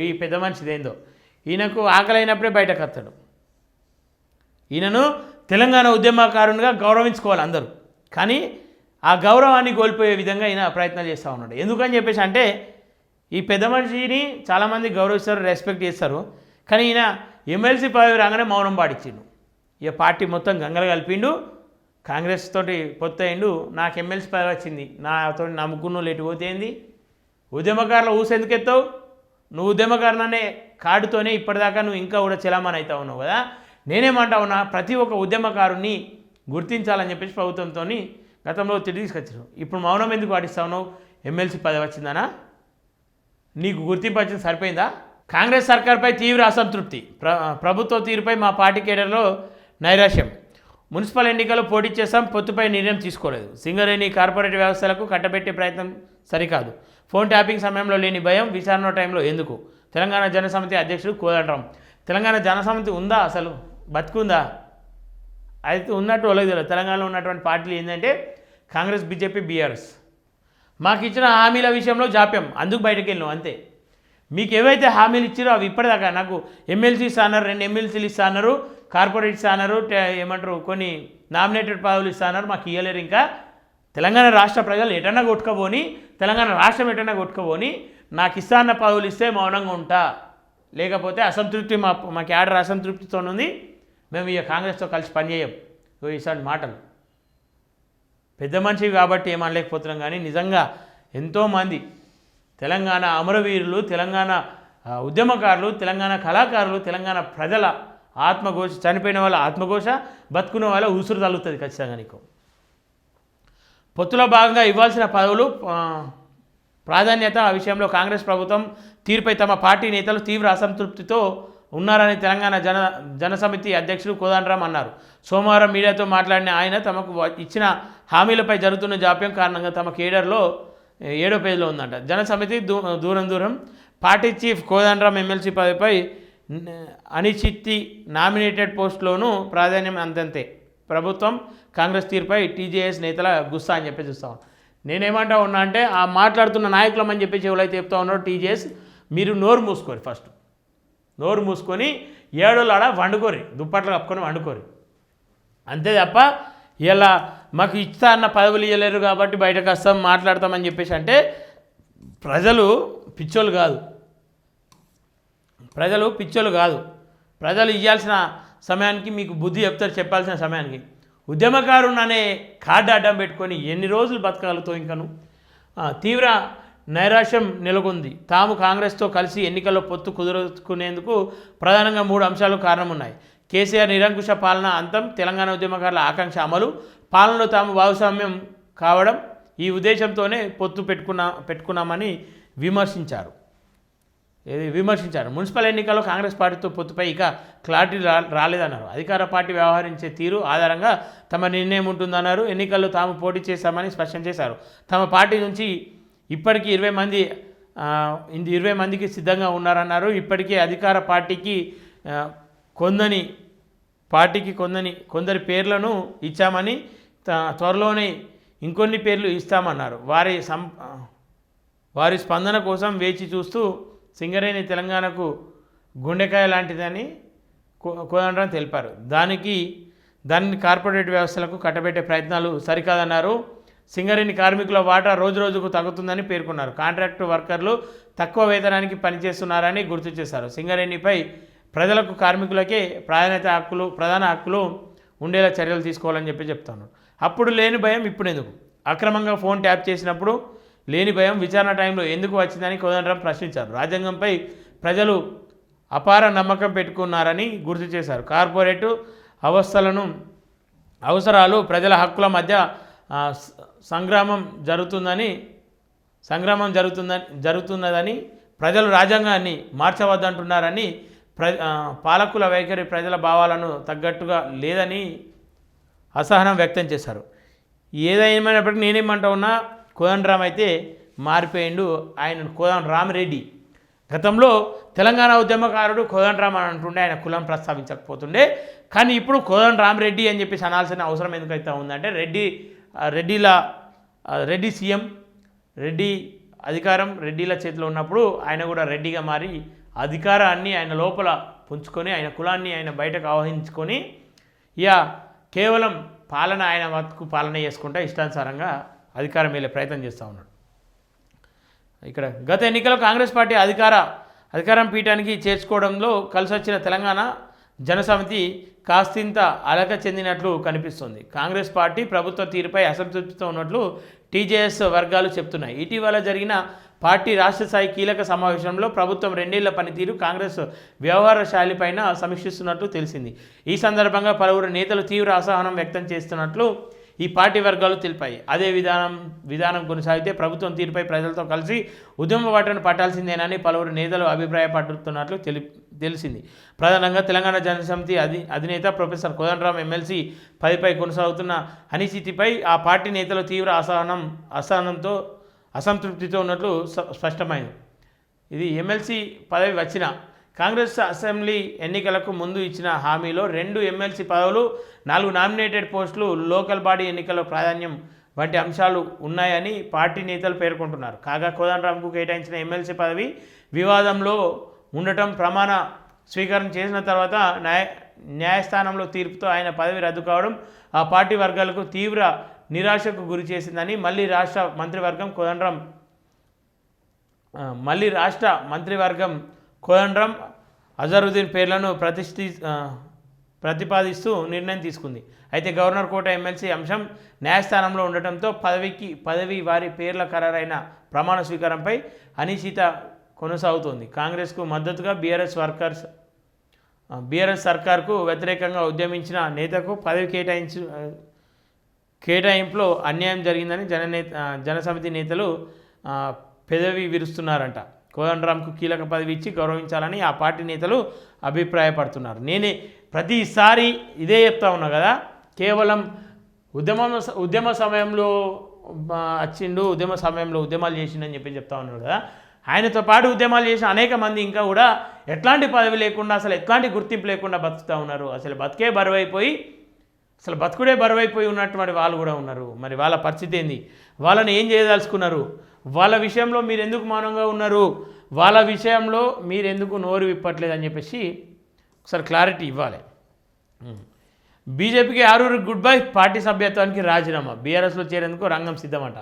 ఈ పెద్ద మనిషిదేందో ఈయనకు ఆకలి అయినప్పుడే బయటకు వస్తాడు. ఈయనను తెలంగాణ ఉద్యమకారునిగా గౌరవించుకోవాలి అందరూ, కానీ ఆ గౌరవాన్ని కోల్పోయే విధంగా ఈయన ప్రయత్నాలు చేస్తూ ఉన్నాడు. ఎందుకని చెప్పేసి అంటే ఈ పెద్ద మనిషిని చాలామంది గౌరవిస్తారు, రెస్పెక్ట్ చేస్తారు, కానీ ఈయన ఎమ్మెల్సీ పదవి రాగానే మౌనం పాటించిండు. ఇక పార్టీ మొత్తం గంగలు కలిపిండు, కాంగ్రెస్ తోటి పొత్తయిండు. నాకు ఎమ్మెల్సీ పదవి వచ్చింది, నాతో నమ్ముకున్న లేటు పోతేంది, ఉద్యమకారుల ఊసెందుకు ఎత్తావు, నువ్వు ఉద్యమకారులనే కార్డుతోనే ఇప్పటిదాకా నువ్వు ఇంకా కూడా చలామణి అవుతా ఉన్నావు కదా. నేనేమంటా ఉన్నా, ప్రతి ఒక్క ఉద్యమకారుని గుర్తించాలని చెప్పేసి ప్రభుత్వంతో గతంలో ఒత్తిడి తీసుకొచ్చారు. ఇప్పుడు మౌనం ఎందుకు పాటిస్తావు? నువ్వు ఎమ్మెల్సీ పదవి వచ్చిందనా, నీకు గుర్తింపు వచ్చింది సరిపోయిందా? కాంగ్రెస్ సర్కార్పై తీవ్ర అసంతృప్తి, ప్రభుత్వ తీరుపై మా పార్టీ కేడర్లో నైరాశ్యం. మున్సిపల్ ఎన్నికల్లో పోటీ చేస్తాం, పొత్తుపై నిర్ణయం తీసుకోలేదు. సింగరేణి కార్పొరేట్ వ్యవస్థలకు కట్టబెట్టే ప్రయత్నం సరికాదు. ఫోన్ ట్యాపింగ్ సమయంలో లేని భయం విచారణ టైంలో ఎందుకు? తెలంగాణ జనసమితి అధ్యక్షుడు కోదండరాం. తెలంగాణ జనసమితి ఉందా, అసలు బతుకుందా? అయితే ఉన్నట్టు వాళ్ళకి తెలియదు. తెలంగాణలో ఉన్నటువంటి పార్టీలు ఏంటంటే కాంగ్రెస్, బీజేపీ, బీఆర్ఎస్. మాకు ఇచ్చిన హామీల విషయంలో జాప్యం, అందుకు బయటకు వెళ్ళినాం అంతే. మీకు ఏవైతే హామీలు ఇచ్చారో అవి ఇప్పటిదాకా నాకు ఎమ్మెల్సీ ఇస్తాన్నారు, 2 ఎమ్మెల్సీలు ఇస్తాన్నారు, కార్పొరేట్ ఇస్తాన్నారు, ఏమంటారు కొన్ని నామినేటెడ్ పదవులు ఇస్తాన్నారు, మాకు ఇవ్వలేరు. ఇంకా తెలంగాణ రాష్ట్ర ప్రజలు ఎటన్నా కొట్టుకోబోని, తెలంగాణ రాష్ట్రం ఎటన్నా కొట్టుకోబోని, నాకు ఇస్తాన్న పదవులు ఇస్తే మౌనంగా ఉంటా, లేకపోతే అసంతృప్తి మా క్యాడర్ అసంతృప్తితో ఉంది, మేము ఇక కాంగ్రెస్తో కలిసి పనిచేయం. ఇలాంటి మాటలు పెద్ద మనిషి కాబట్టి ఏమనలేకపోతున్నాం, కానీ నిజంగా ఎంతోమంది తెలంగాణ అమరవీరులు, తెలంగాణ ఉద్యమకారులు, తెలంగాణ కళాకారులు, తెలంగాణ ప్రజల ఆత్మఘోష, చనిపోయిన వాళ్ళ ఆత్మఘోష, బతుకున్న వాళ్ళ ఉసురు తగులుతుంది ఖచ్చితంగా నీకు. పొత్తులో భాగంగా ఇవ్వాల్సిన పదవులు ప్రాధాన్యత విషయంలో కాంగ్రెస్ ప్రభుత్వం తీరుపై తమ పార్టీ నేతలు తీవ్ర అసంతృప్తితో ఉన్నారని తెలంగాణ జనసమితి అధ్యక్షుడు కోదండరాం అన్నారు. సోమవారం మీడియాతో మాట్లాడిన ఆయన తమకు ఇచ్చిన హామీలపై జరుగుతున్న జాప్యం కారణంగా తమ కేడర్లో 7వ పేజీలో ఉందంట. జనసమితి దూరం పార్టీ చీఫ్ కోదండరాం ఎమ్మెల్సీ పదవిపై అనిశ్చితి నామినేటెడ్ పోస్టులోనూ ప్రాధాన్యం అంతంతే. ప్రభుత్వం కాంగ్రెస్ తీరుపై టీజేఎస్ నేతల గుస్సా అని చెప్పి చూస్తాం. నేనేమంటా ఉన్నా అంటే ఆ మాట్లాడుతున్న నాయకులం అని చెప్పేసి ఎవరైతే చెప్తా ఉన్నారో టీజేఎస్, మీరు నోరు మూసుకోరు, ఫస్ట్ నోరు మూసుకొని ఏడోళ్ళ వండుకోరి, దుప్పట్లు కప్పుకొని వండుకోరి, అంతే తప్ప ఇలా మాకు ఇస్తా అన్న పదవులు ఇవ్వలేరు కాబట్టి బయటకు వస్తాం మాట్లాడతామని చెప్పేసి అంటే ప్రజలు పిచ్చోళ్ళు కాదు, ప్రజలు ఇవ్వాల్సిన సమయానికి మీకు బుద్ధి చెప్తారు, చెప్పాల్సిన సమయానికి. ఉద్యమకారుని అనే కార్డు అడ్డం పెట్టుకొని ఎన్ని రోజులు బతకగలుగుతావు? ఇంకను తీవ్ర నైరాశ్యం నెలకొంది. తాము కాంగ్రెస్తో కలిసి ఎన్నికల్లో పొత్తు కుదుర్చుకునేందుకు ప్రధానంగా 3 అంశాలు కారణమున్నాయి. కేసీఆర్ నిరంకుశ పాలన అంతం, తెలంగాణ ఉద్యమకారుల ఆకాంక్ష అమలు, పాలనలో తాము భాగస్వామ్యం కావడం, ఈ ఉద్దేశంతోనే పొత్తు పెట్టుకున్నామని విమర్శించారు. మున్సిపల్ ఎన్నికల్లో కాంగ్రెస్ పార్టీతో పొత్తుపై ఇక క్లారిటీ రాలేదన్నారు. అధికార పార్టీ వ్యవహరించే తీరు ఆధారంగా తమ నిర్ణయం ఉంటుందన్నారు. ఎన్నికల్లో తాము పోటీ చేశామని స్పష్టం చేశారు. తమ పార్టీ నుంచి ఇప్పటికీ 20 మందికి సిద్ధంగా ఉన్నారన్నారు. ఇప్పటికే అధికార పార్టీకి కొందరి పేర్లను ఇచ్చామని, త్వరలోనే ఇంకొన్ని పేర్లు ఇస్తామన్నారు. వారి స్పందన కోసం వేచి చూస్తూ సింగరేణి తెలంగాణకు గుండెకాయ లాంటిదని కోదండరాం తెలిపారు. దాన్ని కార్పొరేట్ వ్యవస్థలకు కట్టబెట్టే ప్రయత్నాలు సరికాదన్నారు. సింగరేణి కార్మికుల వాటా రోజుకు తగ్గుతుందని పేర్కొన్నారు. కాంట్రాక్టు వర్కర్లు తక్కువ వేతనానికి పనిచేస్తున్నారని గుర్తు చేశారు. సింగరేణిపై ప్రజలకు, కార్మికులకే ప్రధాన హక్కులు ఉండేలా చర్యలు తీసుకోవాలని చెప్తాను. అప్పుడు లేని భయం ఇప్పుడు ఎందుకు? అక్రమంగా ఫోన్ ట్యాప్ చేసినప్పుడు లేని భయం విచారణ టైంలో ఎందుకు వచ్చిందని కోదండరాం ప్రశ్నించారు. రాజ్యాంగంపై ప్రజలు అపార నమ్మకం పెట్టుకున్నారని గుర్తు చేశారు. కార్పొరేటు అవసరాలు, ప్రజల హక్కుల మధ్య సంగ్రామం జరుగుతున్నదని, ప్రజలు రాజ్యాంగాన్ని మార్చవద్దంటున్నారని, పాలకుల వైఖరి ప్రజల భావాలను తగ్గట్టుగా లేదని అసహనం వ్యక్తం చేశారు. ఏదేమైనప్పటికీ నేనేమంటా ఉన్నా, కోదండరాం అయితే మారిపోయిండు. ఆయన కోదండరాం రెడ్డి. గతంలో తెలంగాణ ఉద్యమకారుడు కోదండరాం అని అంటుండే, ఆయన కులం ప్రస్తావించకపోతుండే. కానీ ఇప్పుడు కోదండరాం రెడ్డి అని చెప్పేసి అనాల్సిన అవసరం ఎందుకైతే ఉందంటే రెడ్డి సీఎం, రెడ్డి అధికారం రెడ్డిల చేతిలో ఉన్నప్పుడు ఆయన కూడా రెడ్డిగా మారి అధికారాన్ని ఆయన లోపల పుంజుకొని ఆయన కులాన్ని ఆయన బయటకు ఆవహించుకొని ఇక కేవలం పాలన ఆయన మతుకు పాలన చేసుకుంటా ఇష్టానుసారంగా అధికారం వెళ్ళే ప్రయత్నం చేస్తూ ఉన్నాడు. ఇక్కడ గత ఎన్నికల్లో కాంగ్రెస్ పార్టీ అధికారం పీఠానికి చేర్చుకోవడంలో కలిసొచ్చిన తెలంగాణ జనసమితి కాస్తింత అలక చెందినట్లు కనిపిస్తుంది. కాంగ్రెస్ పార్టీ ప్రభుత్వ తీరుపై అసంతృప్తితో ఉన్నట్లు టీజేఎస్ వర్గాలు చెప్తున్నాయి. ఇటీవల జరిగిన పార్టీ రాష్ట్ర స్థాయి కీలక సమావేశంలో ప్రభుత్వం 2 ఏళ్ల పనితీరు, కాంగ్రెస్ వ్యవహార శైలిపైన సమీక్షిస్తున్నట్లు తెలిసింది. ఈ సందర్భంగా పలువురు నేతలు తీవ్ర అసహనం వ్యక్తం చేస్తున్నట్లు ఈ పార్టీ వర్గాలు తెలిపాయి. అదే విధానం కొనసాగితే ప్రభుత్వం తీరుపై ప్రజలతో కలిసి ఉద్యమ బాటను పట్టాల్సిందేనని పలువురు నేతలు అభిప్రాయపడుతున్నట్లు తెలిసింది. ప్రధానంగా తెలంగాణ జనసమితి అధినేత ప్రొఫెసర్ కోదండరాం ఎమ్మెల్సీ పదవిపై కొనసాగుతున్న అనిశ్చితిపై ఆ పార్టీ నేతలు తీవ్ర అసంతృప్తితో ఉన్నట్లు స్పష్టమైంది. ఇది ఎమ్మెల్సీ పదవి వచ్చిన కాంగ్రెస్ అసెంబ్లీ ఎన్నికలకు ముందు ఇచ్చిన హామీలో 2 ఎమ్మెల్సీ పదవులు, 4 నామినేటెడ్ పోస్టులు, లోకల్ బాడీ ఎన్నికల్లో ప్రాధాన్యం వంటి అంశాలు ఉన్నాయని పార్టీ నేతలు పేర్కొంటున్నారు. కాగా కోదండరాంకు కేటాయించిన ఎమ్మెల్సీ పదవి వివాదంలో ఉండటం, ప్రమాణ స్వీకారం చేసిన తర్వాత న్యాయస్థానంలో తీర్పుతో ఆయన పదవి రద్దు కావడం ఆ పార్టీ వర్గాలకు తీవ్ర నిరాశకు గురి చేసిందని మళ్ళీ రాష్ట్ర మంత్రివర్గం కోదండరాం, అజరుద్దీన్ పేర్లను ప్రతిపాదిస్తూ నిర్ణయం తీసుకుంది. అయితే గవర్నర్ కోట ఎమ్మెల్సీ అంశం న్యాయస్థానంలో ఉండటంతో పదవి వారి పేర్ల ఖరారైన ప్రమాణ స్వీకారంపై అనిశ్చిత కొనసాగుతోంది. కాంగ్రెస్కు మద్దతుగా బీఆర్ఎస్ సర్కార్కు వ్యతిరేకంగా ఉద్యమించిన నేతకు పదవి కేటాయింపులో అన్యాయం జరిగిందని జనసమితి నేతలు పెదవి విరుస్తున్నారంట. కోదండరాంకు కీలక పదవి ఇచ్చి గౌరవించాలని ఆ పార్టీ నేతలు అభిప్రాయపడుతున్నారు. నేనే ప్రతిసారి ఇదే చెప్తా ఉన్నా కదా, కేవలం ఉద్యమ సమయంలో వచ్చిండు, ఉద్యమ సమయంలో ఉద్యమాలు చేసిండని చెప్తా ఉన్నాడు కదా. ఆయనతో పాటు ఉద్యమాలు చేసిన అనేక మంది ఇంకా కూడా ఎట్లాంటి పదవి లేకుండా, అసలు ఎట్లాంటి గుర్తింపు లేకుండా బతుకుతూ ఉన్నారు. అసలు బతుకుడే బరువైపోయి ఉన్నటువంటి వాళ్ళు కూడా ఉన్నారు. మరి వాళ్ళ పరిస్థితి ఏంది? వాళ్ళని ఏం చేయదలుచుకున్నారు? వాళ్ళ విషయంలో మీరు ఎందుకు మౌనంగా ఉన్నారు? వాళ్ళ విషయంలో మీరు ఎందుకు నోరు విప్పట్లేదు అని చెప్పేసి ఒకసారి క్లారిటీ ఇవ్వాలి. బీజేపీకి 6 గుడ్ బై, పార్టీ సభ్యత్వానికి రాజీనామా, బీఆర్ఎస్లో చేరేందుకు రంగం సిద్ధమట.